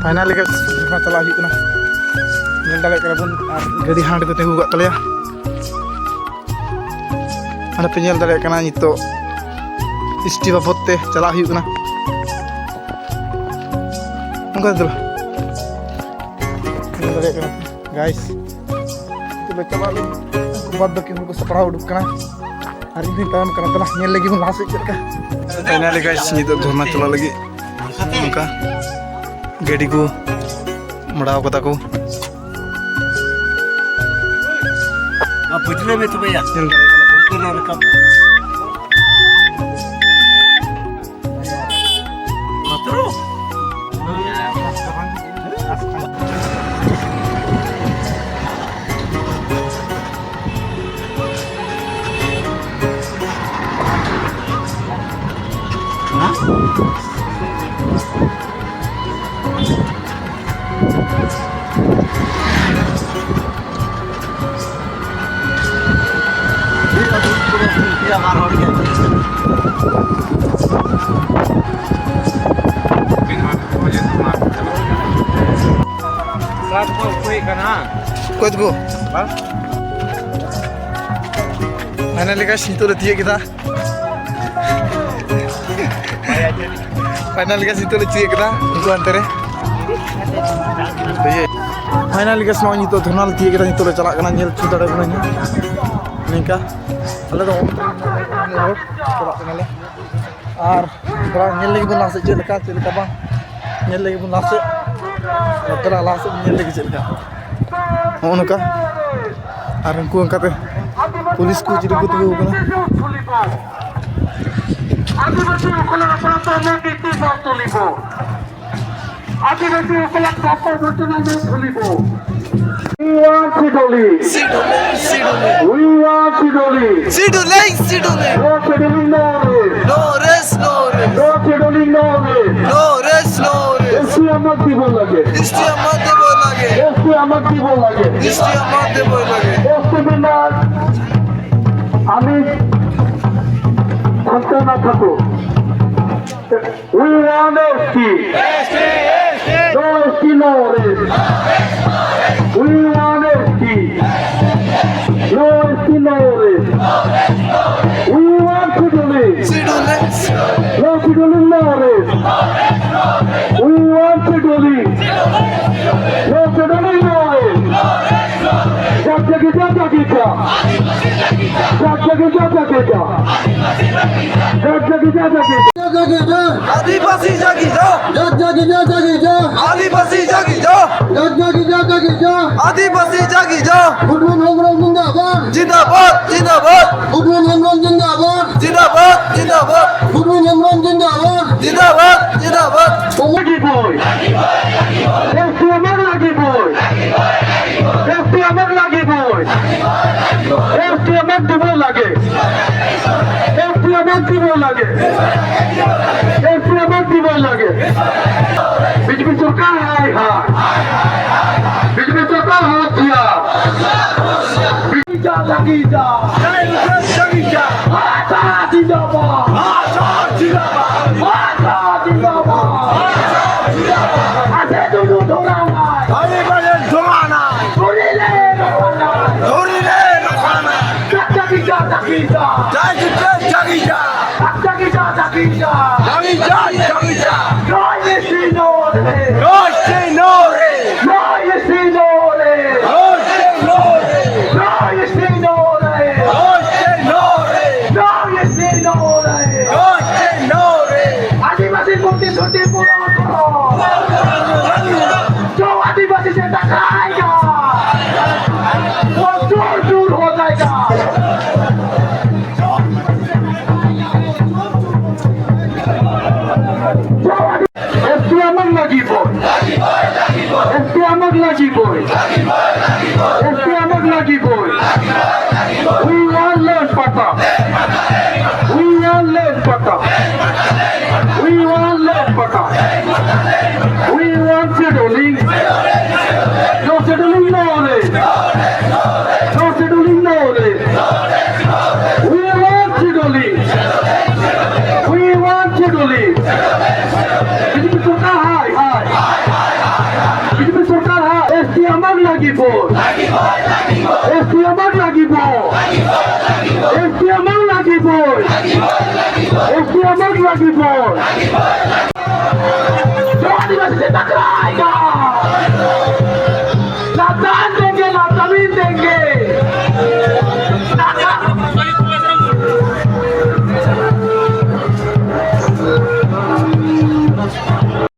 Finally guys चला हुई कना नेल दाले कना बन और गाड़ी हांड को तेगु गत तलेया अन पे नेल दाले कना नितो स्टी बाबत ते चला हुई कना उनका दल नेल दाले कना गाइस तो चला बाद बाकी को सपड़ा उडुक कना और इन टाइम कना तला नेल लगी बन लासे चलका फाइनली गाइस नितो धरना चला लगी उनका गाड़ी को मड़ाव कता को पुछले में तो भैया चल रहा है रकम मतरो कोई को फाइनली गाइस नितो ले तिये kita फाइनली गाइस नितो ले तिये kita उनको अंतरे ये फाइनली गाइस नो नितो धरना ले तिये kita नितो ले चला कना नेल छु दड़े बना निका अले दो चला कना ले और थोड़ा नेल लगी बन लासे चलका बा नेल लगी बन लासे तरा लासे नेल लगी चलका उनका और उनको उनका पुलिस को चिड़ी को तुगो कना आदिवासी उकला प्रांत में किती बातुलिबो आदिवासी उकला प्रांत घटना में भूलिबो We want Sidoli. We want Sidoli. Sidoli No Sidoli, no rest. no rest No Sidoli, no rest. no rest no rest AC আমার জীবন লাগে इष्टी अम्मा दे बोल लगे এসি আমার জীবন লাগে इष्टी अम्मा दे बोल लगे এসি বিনা আমি থাকতে না থাকো We want ST. No ST, no rest. We want ST. No ST, no rest. We want Sidoli. Sidoli No Sidoli, no rest. We want Sidoli. No Sidoli, no rest. Jagita. आदिवासी जागी जाओ आदिवासी जागी जाओ आदिवासी जागी जाओ जिंदाबाद जिंदाबाद जिंदाबाद जिंदाबाद जिंदाबाद Lucky boy. Let's amar lucky boy. Let's amar lucky boy. Let's amar dibo lage. Let's amar dibo lage. Let's amar dibo lage. बीच में चौका है बीच में चौका हाथ दिया बीचा लगी जा लगी जा आशा जिंदाबाद आशा जिंदाबाद आशा दोनों दोराना अरे बड़े दोराना दोरीले दोराना जगीजा आदिवासी मुक्ति छुट्टी पूरा करो जो आदिवासी से टकराएगा वो दूर दूर हो जाएगा lucky boy. We want less pata. We want less pata. We want less pata. We want scheduling. No scheduling, no rate. No scheduling, no rate. We want scheduling. We want scheduling. Ini kita high. লাগিবই ST আমাক লাগিব ST আমাক লাগিবই ST আমাক লাগিব